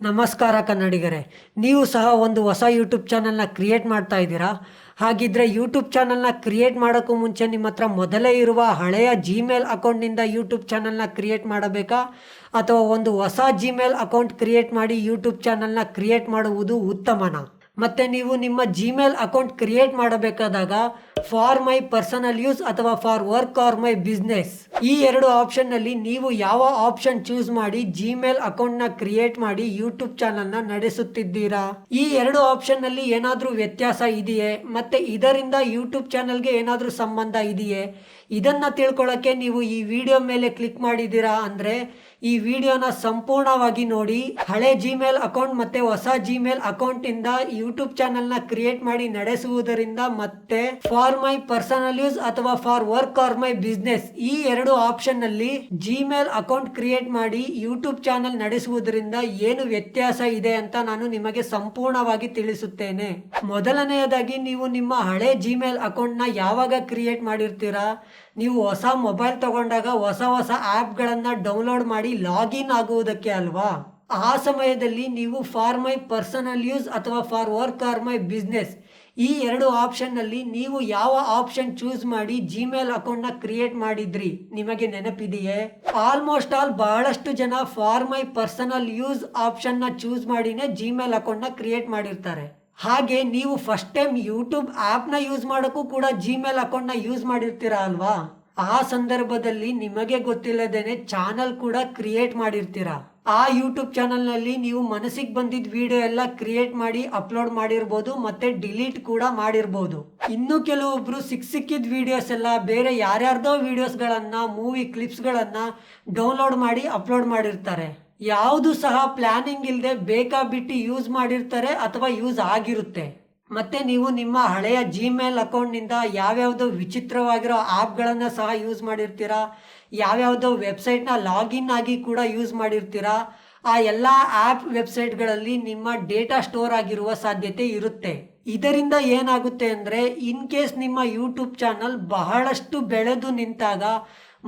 ನಮಸ್ಕಾರ ಕನ್ನಡಿಗರೇ, ನೀವು ಸಹ ಒಂದು ಹೊಸ ಯೂಟ್ಯೂಬ್ ಚಾನಲ್ನ ಕ್ರಿಯೇಟ್ ಮಾಡ್ತಾ ಇದ್ದೀರಾ? ಹಾಗಿದ್ರೆ ಯೂಟ್ಯೂಬ್ ಚಾನಲ್ನ ಕ್ರಿಯೇಟ್ ಮಾಡೋಕ್ಕೂ ಮುಂಚೆ ನಿಮ್ಮ ಹತ್ರ ಮೊದಲೇ ಇರುವ ಹಳೆಯ ಜಿಮೇಲ್ ಅಕೌಂಟ್ನಿಂದ ಯೂಟ್ಯೂಬ್ ಚಾನಲ್ನ ಕ್ರಿಯೇಟ್ ಮಾಡಬೇಕಾ, ಅಥವಾ ಒಂದು ಹೊಸ ಜಿಮೇಲ್ ಅಕೌಂಟ್ ಕ್ರಿಯೇಟ್ ಮಾಡಿ ಯೂಟ್ಯೂಬ್ ಚಾನಲ್ನ ಕ್ರಿಯೇಟ್ ಮಾಡುವುದು ಉತ್ತಮನಾ? ಮತ್ತು ನೀವು ನಿಮ್ಮ ಜಿಮೇಲ್ ಅಕೌಂಟ್ ಕ್ರಿಯೇಟ್ ಮಾಡಬೇಕಾದಾಗ ಫಾರ್ ಮೈ ಪರ್ಸನಲ್ ಯೂಸ್ ಅಥವಾ for work or my business, ಈ ಎರಡು ಆಪ್ಷನ್ನಲ್ಲಿ ನೀವು ಯಾವ ಆಪ್ಷನ್ ಚೂಸ್ ಮಾಡಿ ಜಿಮೇಲ್ ಅಕೌಂಟ್ನ ಕ್ರಿಯೇಟ್ ಮಾಡಿ ಯೂಟ್ಯೂಬ್ ಚಾನಲ್ನ ನಡೆಸುತ್ತಿದ್ದೀರಾ? ಈ ಎರಡು ಆಪ್ಷನ್ನಲ್ಲಿ ಏನಾದರೂ ವ್ಯತ್ಯಾಸ ಇದೆಯೇ? ಮತ್ತು ಇದರಿಂದ ಯೂಟ್ಯೂಬ್ ಚಾನಲ್ಗೆ ಏನಾದರೂ ಸಂಬಂಧ ಇದೆಯೇ? ಇದನ್ನು ತಿಳ್ಕೊಳ್ಳೋಕ್ಕೆ ನೀವು ಈ ವಿಡಿಯೋ ಮೇಲೆ ಕ್ಲಿಕ್ ಮಾಡಿದ್ದೀರಾ ಅಂದರೆ ಈ ವಿಡಿಯೋನ ಸಂಪೂರ್ಣವಾಗಿ ನೋಡಿ. ಹಳೆ ಜಿಮೇಲ್ ಅಕೌಂಟ್ ಮತ್ತು ಹೊಸ ಜಿಮೇಲ್ ಅಕೌಂಟಿಂದ ಯೂಟ್ಯೂಬ್ ಚಾನಲ್ನ ಕ್ರಿಯೇಟ್ ಮಾಡಿ ನಡೆಸುವುದರಿಂದ ಮತ್ತೆ ಫಾರ್ ಮೈ ಪರ್ಸನಲ್ ಯೂಸ್ ಅಥವಾ for work or my business, ಈ ಎರಡು ಆಪ್ಷನ್ನಲ್ಲಿ ಜಿಮೇಲ್ ಅಕೌಂಟ್ ಕ್ರಿಯೇಟ್ ಮಾಡಿ ಯೂಟ್ಯೂಬ್ ಚಾನಲ್ ನಡೆಸುವುದರಿಂದ ಏನು ವ್ಯತ್ಯಾಸ ಇದೆ ಅಂತ ನಾನು ನಿಮಗೆ ಸಂಪೂರ್ಣವಾಗಿ ತಿಳಿಸುತ್ತೇನೆ. ಮೊದಲನೆಯದಾಗಿ, ನೀವು ನಿಮ್ಮ ಹಳೆ ಜಿಮೇಲ್ ಅಕೌಂಟ್ನ ಯಾವಾಗ ಕ್ರಿಯೇಟ್ ಮಾಡಿರ್ತೀರಾ, ನೀವು ಹೊಸ ಮೊಬೈಲ್ ತಗೊಂಡಾಗ ಹೊಸ ಹೊಸ ಆ್ಯಪ್ಗಳನ್ನು ಡೌನ್ಲೋಡ್ ಮಾಡಿ ಲಾಗಿನ್ ಆಗುವುದಕ್ಕೆ ಅಲ್ವಾ? ಆ ಸಮಯದಲ್ಲಿ ನೀವು ಫಾರ್ ಮೈ ಪರ್ಸನಲ್ ಯೂಸ್ ಅಥವಾ for work or my business, ಈ ಎರಡು ಆಪ್ಷನ್ನಲ್ಲಿ ನೀವು ಯಾವ ಆಪ್ಷನ್ ಚೂಸ್ ಮಾಡಿ ಜಿಮೇಲ್ ಅಕೌಂಟ್ನ ಕ್ರಿಯೇಟ್ ಮಾಡಿದ್ರಿ ನಿಮಗೆ ನೆನಪಿದೆಯೇ? ಆಲ್ಮೋಸ್ಟ್ ಆಲ್ ಬಹಳಷ್ಟು ಜನ ಫಾರ್ ಮೈ ಪರ್ಸನಲ್ ಯೂಸ್ ಆಪ್ಷನ್ನ ಚೂಸ್ ಮಾಡಿನೇ ಜಿಮೇಲ್ ಅಕೌಂಟ್ನ ಕ್ರಿಯೇಟ್ ಮಾಡಿರ್ತಾರೆ. ಹಾಗೆ ನೀವು ಫಸ್ಟ್ ಟೈಮ್ ಯೂಟ್ಯೂಬ್ ಆ್ಯಪ್ನ ಯೂಸ್ ಮಾಡೋಕ್ಕೂ ಕೂಡ ಜಿಮೇಲ್ ಅಕೌಂಟ್ನ ಯೂಸ್ ಮಾಡಿರ್ತೀರಾ ಅಲ್ವಾ? ಆ ಸಂದರ್ಭದಲ್ಲಿ ನಿಮಗೆ ಗೊತ್ತಿಲ್ಲದೇನೆ ಚಾನಲ್ ಕೂಡ ಕ್ರಿಯೇಟ್ ಮಾಡಿರ್ತೀರಾ. ಆ ಯೂಟ್ಯೂಬ್ ಚಾನಲ್ನಲ್ಲಿ ನೀವು ಮನಸ್ಸಿಗೆ ಬಂದಿದ್ದ ವಿಡಿಯೋ ಎಲ್ಲ ಕ್ರಿಯೇಟ್ ಮಾಡಿ ಅಪ್ಲೋಡ್ ಮಾಡಿರ್ಬೋದು, ಮತ್ತೆ ಡಿಲೀಟ್ ಕೂಡ ಮಾಡಿರ್ಬೋದು. ಇನ್ನು ಕೆಲವೊಬ್ರು ಸಿಕ್ಕಿದ ವಿಡಿಯೋಸ್ ಎಲ್ಲ ಬೇರೆ ಯಾರ್ಯಾರ್ದೋ ವಿಡಿಯೋಸ್ಗಳನ್ನು, ಮೂವಿ ಕ್ಲಿಪ್ಸ್ಗಳನ್ನು ಡೌನ್ಲೋಡ್ ಮಾಡಿ ಅಪ್ಲೋಡ್ ಮಾಡಿರ್ತಾರೆ. ಯಾವುದು ಸಹ ಪ್ಲಾನಿಂಗ್ ಇಲ್ಲದೆ ಬೇಕಾಬಿಟ್ಟು ಯೂಸ್ ಮಾಡಿರ್ತಾರೆ ಅಥವಾ ಯೂಸ್ ಆಗಿರುತ್ತೆ. ಮತ್ತು ನೀವು ನಿಮ್ಮ ಹಳೆಯ ಜಿಮೇಲ್ ಅಕೌಂಟ್ನಿಂದ ಯಾವ್ಯಾವುದೋ ವಿಚಿತ್ರವಾಗಿರೋ ಆ್ಯಪ್ಗಳನ್ನು ಸಹ ಯೂಸ್ ಮಾಡಿರ್ತೀರಾ, ಯಾವ್ಯಾವುದೋ ವೆಬ್ಸೈಟ್ನ ಲಾಗಿನ್ ಆಗಿ ಕೂಡ ಯೂಸ್ ಮಾಡಿರ್ತೀರಾ. ಆ ಎಲ್ಲ ಆ್ಯಪ್ ವೆಬ್ಸೈಟ್ಗಳಲ್ಲಿ ನಿಮ್ಮ ಡೇಟಾ ಸ್ಟೋರ್ ಆಗಿರುವ ಸಾಧ್ಯತೆ ಇರುತ್ತೆ. ಇದರಿಂದ ಏನಾಗುತ್ತೆ ಅಂದರೆ, ಇನ್ ಕೇಸ್ ನಿಮ್ಮ ಯೂಟ್ಯೂಬ್ ಚಾನಲ್ ಬಹಳಷ್ಟು ಬೆಳೆದು ನಿಂತಾಗ,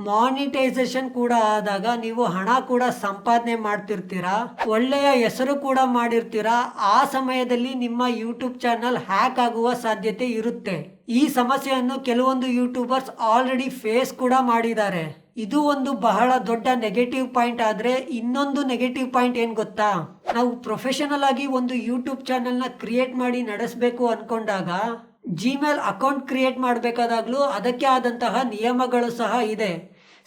ಮಾನಿಟೈಸೇಷನ್ ಕೂಡ ಆದಾಗ ನೀವು ಹಣ ಕೂಡ ಸಂಪಾದನೆ ಮಾಡ್ತಿರ್ತೀರಾ, ಒಳ್ಳೆಯ ಹೆಸರು ಕೂಡ ಮಾಡಿರ್ತೀರಾ. ಆ ಸಮಯದಲ್ಲಿ ನಿಮ್ಮ ಯೂಟ್ಯೂಬ್ ಚಾನಲ್ ಹ್ಯಾಕ್ ಆಗುವ ಸಾಧ್ಯತೆ ಇರುತ್ತೆ. ಈ ಸಮಸ್ಯೆಯನ್ನು ಕೆಲವೊಂದು ಯೂಟ್ಯೂಬರ್ಸ್ ಆಲ್ರೆಡಿ ಫೇಸ್ ಕೂಡ ಮಾಡಿದ್ದಾರೆ. ಇದು ಒಂದು ಬಹಳ ದೊಡ್ಡ ನೆಗೆಟಿವ್ ಪಾಯಿಂಟ್. ಆದರೆ ಇನ್ನೊಂದು ನೆಗೆಟಿವ್ ಪಾಯಿಂಟ್ ಏನು ಗೊತ್ತಾ? ನಾವು ಪ್ರೊಫೆಷನಲ್ ಆಗಿ ಒಂದು ಯೂಟ್ಯೂಬ್ ಚಾನಲ್ನ ಕ್ರಿಯೇಟ್ ಮಾಡಿ ನಡೆಸಬೇಕು ಅಂದ್ಕೊಂಡಾಗ, ಜಿಮೇಲ್ ಅಕೌಂಟ್ ಕ್ರಿಯೇಟ್ ಮಾಡಬೇಕಾದಾಗಲೂ ಅದಕ್ಕೆ ಆದಂತಹ ನಿಯಮಗಳು ಸಹ ಇದೆ.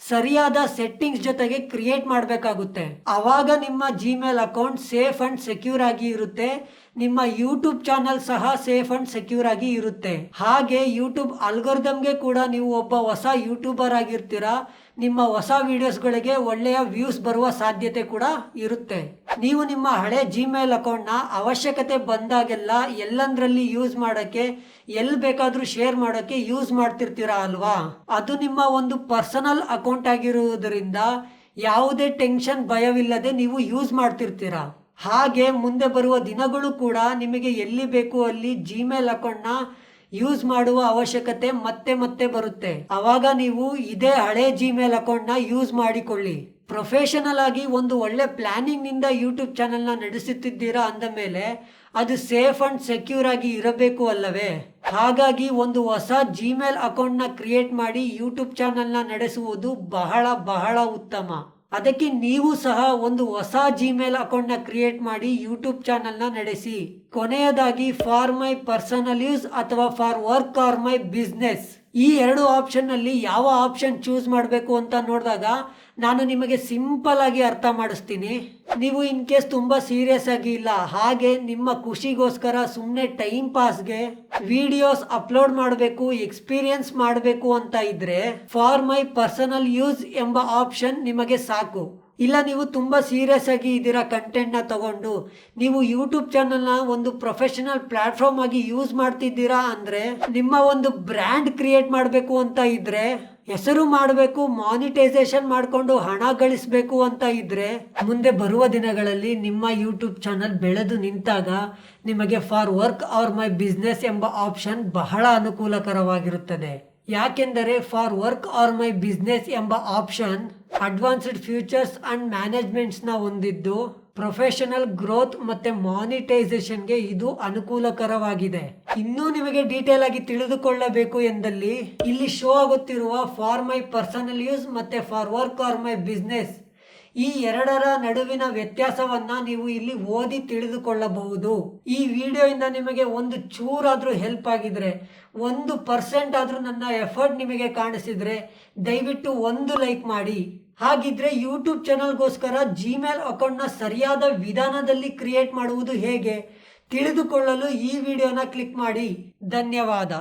ಸರಿಯಾದ ಸೆಟ್ಟಿಂಗ್ಸ್ ಜೊತೆಗೆ ಕ್ರಿಯೇಟ್ ಮಾಡಬೇಕಾಗುತ್ತೆ. ಆವಾಗ ನಿಮ್ಮ Gmail account safe and secure ಆಗಿ ಇರುತ್ತೆ. ನಿಮ್ಮ ಯೂಟ್ಯೂಬ್ ಚಾನಲ್ ಸಹ ಸೇಫ್ ಆ್ಯಂಡ್ ಸೆಕ್ಯೂರ್ ಆಗಿ ಇರುತ್ತೆ. ಹಾಗೆ ಯೂಟ್ಯೂಬ್ ಅಲ್ಗೊರಿದಮ್ಗೆ ಕೂಡ ನೀವು ಒಬ್ಬ ಹೊಸ ಯೂಟ್ಯೂಬರ್ ಆಗಿರ್ತೀರಾ, ನಿಮ್ಮ ಹೊಸ ವಿಡಿಯೋಸ್ಗಳಿಗೆ ಒಳ್ಳೆಯ ವ್ಯೂಸ್ ಬರುವ ಸಾಧ್ಯತೆ ಕೂಡ ಇರುತ್ತೆ. ನೀವು ನಿಮ್ಮ ಹಳೆ ಜಿಮೇಲ್ ಅಕೌಂಟ್ನ ಅವಶ್ಯಕತೆ ಬಂದಾಗೆಲ್ಲ ಎಲ್ಲಂದ್ರಲ್ಲಿ ಯೂಸ್ ಮಾಡೋಕ್ಕೆ, ಎಲ್ಲಿ ಬೇಕಾದರೂ ಶೇರ್ ಮಾಡೋಕ್ಕೆ ಯೂಸ್ ಮಾಡ್ತಿರ್ತೀರಾ ಅಲ್ವಾ? ಅದು ನಿಮ್ಮ ಒಂದು ಪರ್ಸನಲ್ ಅಕೌಂಟ್ ಆಗಿರುವುದರಿಂದ ಯಾವುದೇ ಟೆನ್ಷನ್, ಭಯವಿಲ್ಲದೆ ನೀವು ಯೂಸ್ ಮಾಡ್ತಿರ್ತೀರಾ. ಹಾಗೆ ಮುಂದೆ ಬರುವ ದಿನಗಳು ಕೂಡ ನಿಮಗೆ ಎಲ್ಲಿ ಬೇಕು ಅಲ್ಲಿ ಜಿಮೇಲ್ ಅಕೌಂಟ್ನ ಯೂಸ್ ಮಾಡುವ ಅವಶ್ಯಕತೆ ಮತ್ತೆ ಮತ್ತೆ ಬರುತ್ತೆ. ಆವಾಗ ನೀವು ಇದೇ ಹಳೆ ಜಿಮೇಲ್ ಅಕೌಂಟ್ನ ಯೂಸ್ ಮಾಡಿಕೊಳ್ಳಿ. ಪ್ರೊಫೆಷನಲ್ ಆಗಿ ಒಂದು ಒಳ್ಳೆ ಪ್ಲಾನಿಂಗ್ನಿಂದ ಯೂಟ್ಯೂಬ್ ಚಾನಲ್ನ ನಡೆಸುತ್ತಿದ್ದೀರಾ ಅಂದ ಮೇಲೆ ಅದು ಸೇಫ್ ಆ್ಯಂಡ್ ಸೆಕ್ಯೂರ್ ಆಗಿ ಇರಬೇಕು ಅಲ್ಲವೇ? ಹಾಗಾಗಿ ಒಂದು ಹೊಸ ಜಿಮೇಲ್ ಅಕೌಂಟ್ನ ಕ್ರಿಯೇಟ್ ಮಾಡಿ ಯೂಟ್ಯೂಬ್ ಚಾನಲ್ನ ನಡೆಸುವುದು ಬಹಳ ಬಹಳ ಉತ್ತಮ. ಅದಕ್ಕೆ ನೀವು ಸಹ ಒಂದು ಹೊಸ ಜಿಮೇಲ್ ಅಕೌಂಟ್ನ ಕ್ರಿಯೇಟ್ ಮಾಡಿ ಯೂಟ್ಯೂಬ್ ಚಾನಲ್ನ ನಡೆಸಿ. ಕೊನೆಯದಾಗಿ, ಫಾರ್ ಮೈ ಪರ್ಸನಲ್ ಯೂಸ್ ಅಥವಾ for work or my business, ಈ ಎರಡು ಆಪ್ಷನ್ನಲ್ಲಿ ಯಾವ ಆಪ್ಷನ್ ಚೂಸ್ ಮಾಡಬೇಕು ಅಂತ ನೋಡಿದಾಗ ನಾನು ನಿಮಗೆ ಸಿಂಪಲ್ ಆಗಿ ಅರ್ಥ ಮಾಡಿಸ್ತೀನಿ. ನೀವು ಇನ್ ಕೇಸ್ ತುಂಬ ಸೀರಿಯಸ್ ಆಗಿ ಇಲ್ಲ, ಹಾಗೆ ನಿಮ್ಮ ಖುಷಿಗೋಸ್ಕರ ಸುಮ್ಮನೆ ಟೈಮ್ ಪಾಸ್ಗೆ ವಿಡಿಯೋಸ್ ಅಪ್ಲೋಡ್ ಮಾಡಬೇಕು, ಎಕ್ಸ್ಪೀರಿಯನ್ಸ್ ಮಾಡಬೇಕು ಅಂತ ಇದ್ರೆ ಫಾರ್ ಮೈ ಪರ್ಸನಲ್ ಯೂಸ್ ಎಂಬ ಆಪ್ಷನ್ ನಿಮಗೆ ಸಾಕು. ಇಲ್ಲ, ನೀವು ತುಂಬ ಸೀರಿಯಸ್ ಆಗಿ ಇದ್ದೀರಾ ಕಂಟೆಂಟ್ನ ತಗೊಂಡು, ನೀವು ಯೂಟ್ಯೂಬ್ ಚಾನಲ್ನ ಒಂದು ಪ್ರೊಫೆಷನಲ್ ಪ್ಲಾಟ್ಫಾರ್ಮ್ ಆಗಿ ಯೂಸ್ ಮಾಡ್ತಿದ್ದೀರಾ ಅಂದರೆ, ನಿಮ್ಮ ಒಂದು ಬ್ರ್ಯಾಂಡ್ ಕ್ರಿಯೇಟ್ ಮಾಡಬೇಕು ಅಂತ ಇದ್ರೆ, ಹೆಸರು ಮಾಡಬೇಕು, ಮಾನಿಟೈಸೇಷನ್ ಮಾಡಿಕೊಂಡು ಹಣ ಗಳಿಸಬೇಕು ಅಂತ ಇದ್ರೆ, ಮುಂದೆ ಬರುವ ದಿನಗಳಲ್ಲಿ ನಿಮ್ಮ ಯೂಟ್ಯೂಬ್ ಚಾನಲ್ ಬೆಳೆದು ನಿಂತಾಗ ನಿಮಗೆ for work or my business ಎಂಬ ಆಪ್ಷನ್ ಬಹಳ ಅನುಕೂಲಕರವಾಗಿರುತ್ತದೆ. ಯಾಕೆಂದರೆ for work or my business ಎಂಬ ಆಪ್ಷನ್ ಅಡ್ವಾನ್ಸ್ಡ್ ಫ್ಯೂಚರ್ಸ್ ಅಂಡ್ ಮ್ಯಾನೇಜ್ಮೆಂಟ್ಸ್ನ ಹೊಂದಿದ್ದು ಪ್ರೊಫೆಷನಲ್ ಗ್ರೋತ್ ಮತ್ತೆ ಮಾನಿಟೈಸೇಷನ್ಗೆ ಇದು ಅನುಕೂಲಕರವಾಗಿದೆ. ಇನ್ನೂ ನಿಮಗೆ ಡೀಟೇಲ್ ಆಗಿ ತಿಳಿದುಕೊಳ್ಳಬೇಕು ಎಂದಲ್ಲಿ ಇಲ್ಲಿ ಶೋ ಆಗುತ್ತಿರುವ ಫಾರ್ ಮೈ ಪರ್ಸನಲ್ ಯೂಸ್ ಮತ್ತೆ for work or my business ಈ ಎರಡರ ನಡುವಿನ ವ್ಯತ್ಯಾಸವನ್ನ ನೀವು ಇಲ್ಲಿ ಓದಿ ತಿಳಿದುಕೊಳ್ಳಬಹುದು. ಈ ವಿಡಿಯೋಯಿಂದ ನಿಮಗೆ ಒಂದು ಚೂರಾದ್ರೂ ಹೆಲ್ಪ್ ಆಗಿದ್ರೆ, 1% ಆದ್ರೂ ನನ್ನ ಎಫರ್ಟ್ ನಿಮಗೆ ಕಾಣಿಸಿದ್ರೆ ದಯವಿಟ್ಟು ಒಂದು ಲೈಕ್ ಮಾಡಿ. ಹಾಗಿದ್ರೆ ಯೂಟ್ಯೂಬ್ ಚಾನಲ್ಗೋಸ್ಕರ ಜಿಮೇಲ್ ಅಕೌಂಟ್ನ ಸರಿಯಾದ ವಿಧಾನದಲ್ಲಿ ಕ್ರಿಯೇಟ್ ಮಾಡುವುದು ಹೇಗೆ ತಿಳಿದುಕೊಳ್ಳಲು ಈ ವಿಡಿಯೋನ ಕ್ಲಿಕ್ ಮಾಡಿ. ಧನ್ಯವಾದ.